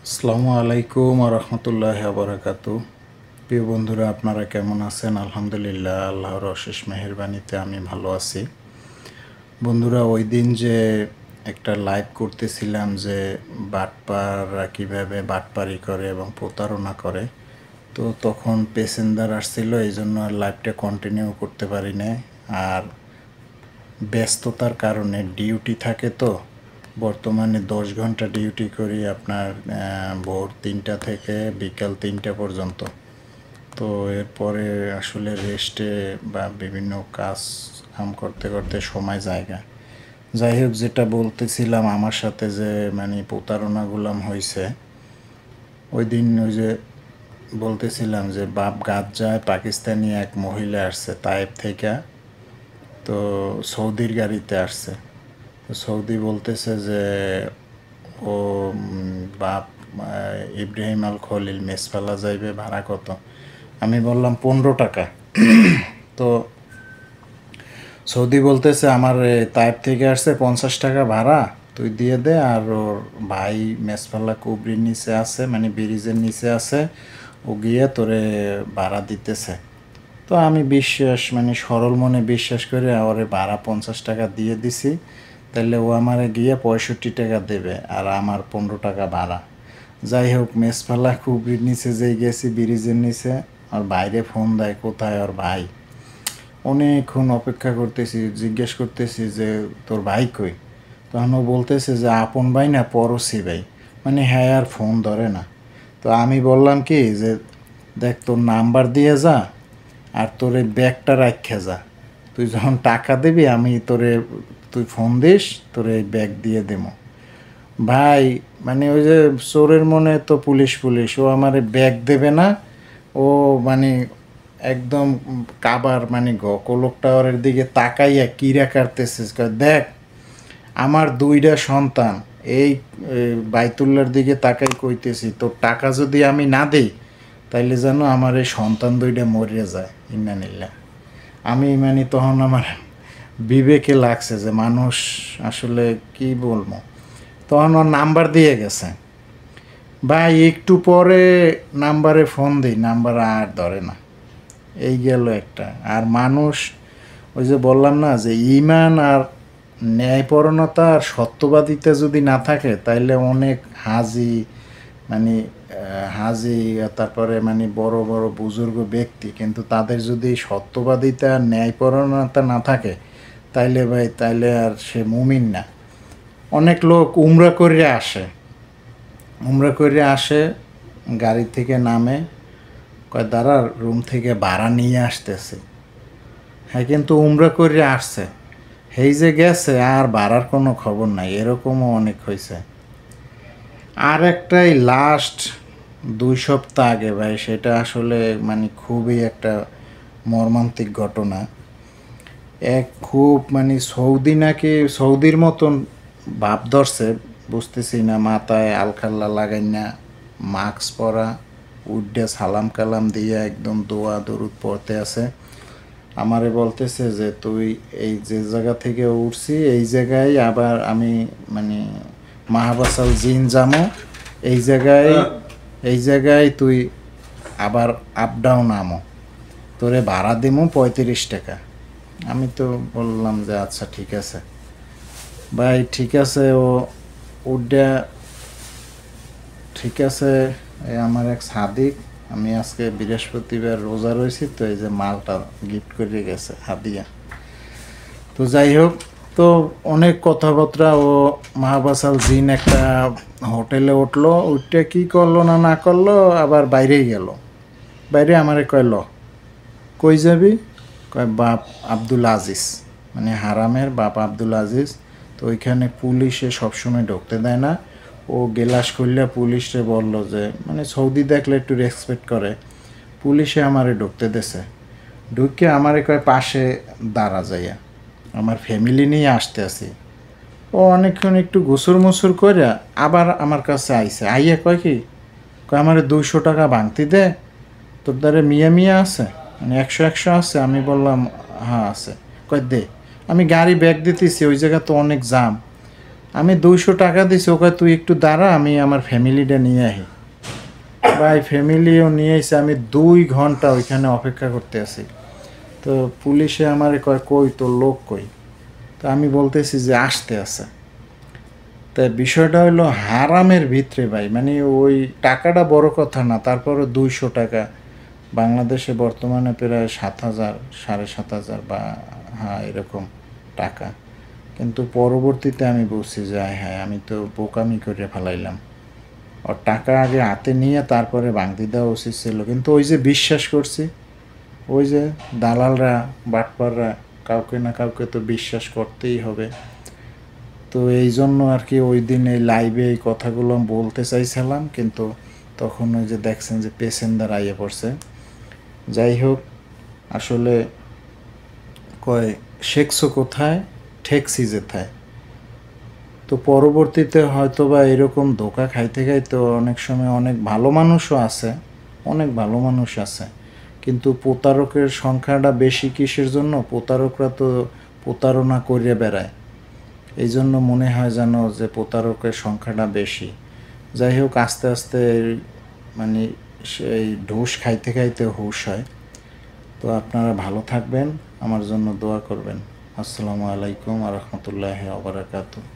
আসসালামু আলাইকুম ওয়া রাহমাতুল্লাহি ওয়া বারাকাতুহু। প্রিয় বন্ধুরা, আপনারা কেমন আছেন? আলহামদুলিল্লাহ, আল্লাহর অশেষ মেহেরবানিতে আমি ভালো আছি। বন্ধুরা, ওই দিন যে একটা লাইভ করতেছিলাম যে বাটপাররা কীভাবে বাটপারি করে এবং প্রতারণা করে, তো তখন প্যাসেঞ্জার আসছিল, এই জন্য আর লাইভটা কন্টিনিউ করতে পারি না। আর ব্যস্ততার কারণে ডিউটি থাকে, তো বর্তমানে 10 ঘন্টা ডিউটি করি আপনার ভোর 3টা থেকে বিকাল 3টা পর্যন্ত। তো এরপরে আসলে রেস্টে বা বিভিন্ন কাজ কাম করতে করতে সময় জায়গা। যাই হোক, যেটা বলতেছিলাম, আমার সাথে যে প্রতারণাগুলাম হয়েছে, ওই দিন ওই যে বলতেছিলাম যে বাপ গাছ যায়, পাকিস্তানি এক মহিলা আসছে তায়েব থেকে, তো সৌদির গাড়িতে আসছে। সৌদি বলতেছে যে ও বাপ ইব্রাহিম আল খলিল মেসফালা যাইবে, ভাড়া কত? আমি বললাম 15 টাকা। তো সৌদি বলতেছে আমার তাইপ থেকে আসছে, 50 টাকা ভাড়া তুই দিয়ে দে, আর ওর ভাই মেসফালা কুবরির নিচে আছে, ব্রিজের নিচে আছে, ও গিয়ে তোরে ভাড়া দিতেছে। তো আমি বিশ্বাস সরল মনে বিশ্বাস করে ওরে ভাড়া 50 টাকা দিয়ে দিছি। তাহলে ও আমারে গিয়ে 65 টাকা দেবে, আর আমার 15 টাকা ভাড়া। যাই হোক, মেসফালা কুবরির নিচে যেই গেছি, ব্রিজের নিচে, আর বাইরে ফোন দেয় কোথায় ওর ভাই। অনেকক্ষণ অপেক্ষা করতেছি, জিজ্ঞেস করতেছি যে তোর ভাই কই? তখন ও বলতেছে যে আপন ভাই না, পড়োশি ভাই। হ্যাঁ, আর ফোন ধরে না। তো আমি বললাম কি যে দেখ, তোর নাম্বার দিয়ে যা, আর তোর এই ব্যাগটা রাখা যা, তুই যখন টাকা দিবি আমি তুই ফোন দিস, তোর এই ব্যাগ দিয়ে দেবো। ভাই ওই যে চোরের মনে তো পুলিশ পুলিশ, ও আমার ব্যাগ দেবে না। ও একদম কাবার কোলক টাওয়ারের দিকে তাকাইয়া কিরা কাটতেছে, দেখ আমার 2টা সন্তান, এই বাইতুল্লার দিকে তাকাই কইতেছি, তোর টাকা যদি আমি না দিই তাইলে যেন আমার এই সন্তান 2টা মরিয়া যায়, ইন্নানিল্লাহ। আমি তখন আমার বিবেকে লাগছে যে মানুষ আসলে কি বলবো। তখন ওর নাম্বার দিয়ে গেছে। ভাই একটু পরে নাম্বারে ফোন দিই, নাম্বার আর ধরে না। এই গেল একটা। আর মানুষ, ওই যে বললাম না যে ঈমান আর ন্যায়পরণতা আর সত্যবাদিতা যদি না থাকে, তাইলে অনেক হাজি হাজি তারপরে বড় বড় বুজুর্গ ব্যক্তি, কিন্তু তাদের যদি সত্যবাদিতা আর ন্যায়পরণতা না থাকে, তাইলে ভাই তাইলে আর সে মুমিন না। অনেক লোক উমরা করে আসে, গাড়ি থেকে নামে, কয় দাঁড়া রুম থেকে ভাড়া নিয়ে আসতেছে। হ্যাঁ, কিন্তু উমরা করে আসছে, এই যে গেছে, আর ভাড়ার কোনো খবর নাই। এরকমও অনেক হয়েছে। আর একটাই লাস্ট 2 সপ্তাহ আগে ভাই, সেটা আসলে খুবই একটা মর্মান্তিক ঘটনা। খুব সৌদি নাকি সৌদির মতন ভাব ধরছে, বুঝতেছি না। মাথায় আলখাল্লা লাগাই না, মাস্ক পরা, উড্ডে সালাম কালাম দিয়ে একদম দোয়া দরুদ পড়তে আছে। আমারে বলতেছে যে তুই এই যে জায়গা থেকে উঠছি, এই জায়গায় আবার আমি মাহাবাসাল জিন যামো, এই জায়গায় তুই আবার আপ ডাউন আমো, তোরে ভাড়া দিমু 35 টাকা। আমি তো বললাম যে আচ্ছা ঠিক আছে ভাই, ঠিক আছে। ও উড্ডা ঠিক আছে। আমার এক সাদিক, আমি আজকে বৃহস্পতিবার রোজা রয়েছি, তো এই যে মালটা গিফট করে গেছে হাদিয়া। তো যাই হোক, তো অনেক কথাবার্তা। ও মাহাবাসাল জিন একটা হোটেলে উঠলো, উঠতে কী করলো না করলো, আবার বাইরেই গেল। বাইরে আমারে কয় কই যাবি? কয় বাপ আব্দুল আজিজ, হারামের বাপ আব্দুল আজিজ। তো ওইখানে পুলিশে সবসময় ঢুকতে দেয় না। ও গেলাস করলে পুলিশে বলল যে সৌদি দেখলে একটু রেসপেক্ট করে, পুলিশে আমারে ঢুকতে দেছে। ঢুকে আমারে কয় পাশে দাঁড়া যাইয়া, আমার ফ্যামিলি নিয়ে আসতে আসি। ও অনেকক্ষণ একটু গুসুর মুসুর করে আবার আমার কাছে আইছে। আইয়া কয় কি, কয় আমারে 200 টাকা ভাঙতি দে, তোর দ্বারা মিয়া আছে, 100 আছে। আমি বললাম হ্যাঁ আছে। কয় দে। আমি গাড়ি ব্যাগ দিতেছি, ওই জায়গা তো অনেক জাম। আমি 200 টাকা দিছি, ওকে তুই একটু দাঁড়া আমি আমার ফ্যামিলিটা নিয়ে আহি। ভাই ফ্যামিলিও নিয়ে এসে আমি 2 ঘন্টা ওইখানে অপেক্ষা করতে আছি। তো পুলিশে আমারে কয় কই তোর লোক কই? তো আমি বলতেছি যে আসতে আছে। তা বিষয়টা হলো হারামের ভিতরে ভাই, মানে ওই টাকাটা বড় কথা না, তারপরে 200 টাকা বাংলাদেশে বর্তমানে প্রায় 7,000 7,500 বা হ্যাঁ এরকম টাকা। কিন্তু পরবর্তীতে আমি বুঝছি যে হ্যাঁ আমি তো বোকামি করে ফেলাইলাম। ওর টাকা আগে হাতে নিয়ে তারপরে ভাঙতি দেওয়া উচিত ছিল, কিন্তু ওই যে বিশ্বাস করছি, ওই যে দালালরা বাটপাররা কাউকে না কাউকে তো বিশ্বাস করতেই হবে। তো এই জন্য আর কি ওই দিন এই লাইভে এই কথাগুলো বলতে চাইছিলাম, কিন্তু তখন ওই যে দেখছেন যে পেসেন্জার আইয়ে পড়ছে। যাই হোক, আসলে কয় শেখছো কোথায়, ঠেকছি যেথায়। তো পরবর্তীতে হয়তো বা এরকম ধোকা খাইতে খাইতে অনেক সময় অনেক ভালো মানুষও আছে, অনেক ভালো মানুষ আছে, কিন্তু প্রতারকের সংখ্যাটা বেশি কিসের জন্য? প্রতারকরা তো প্রতারণা করে বেড়ায়, এই জন্য মনে হয় যেন যে প্রতারকের সংখ্যাটা বেশি। যাই হোক, আস্তে আস্তে মানে সেই ঢুস খাইতে খাইতে হুঁশ হয়। তো আপনারা ভালো থাকবেন, আমার জন্য দোয়া করবেন। আসসালামু আলাইকুম ওয়া রাহমাতুল্লাহি ওয়া বারাকাতুহু।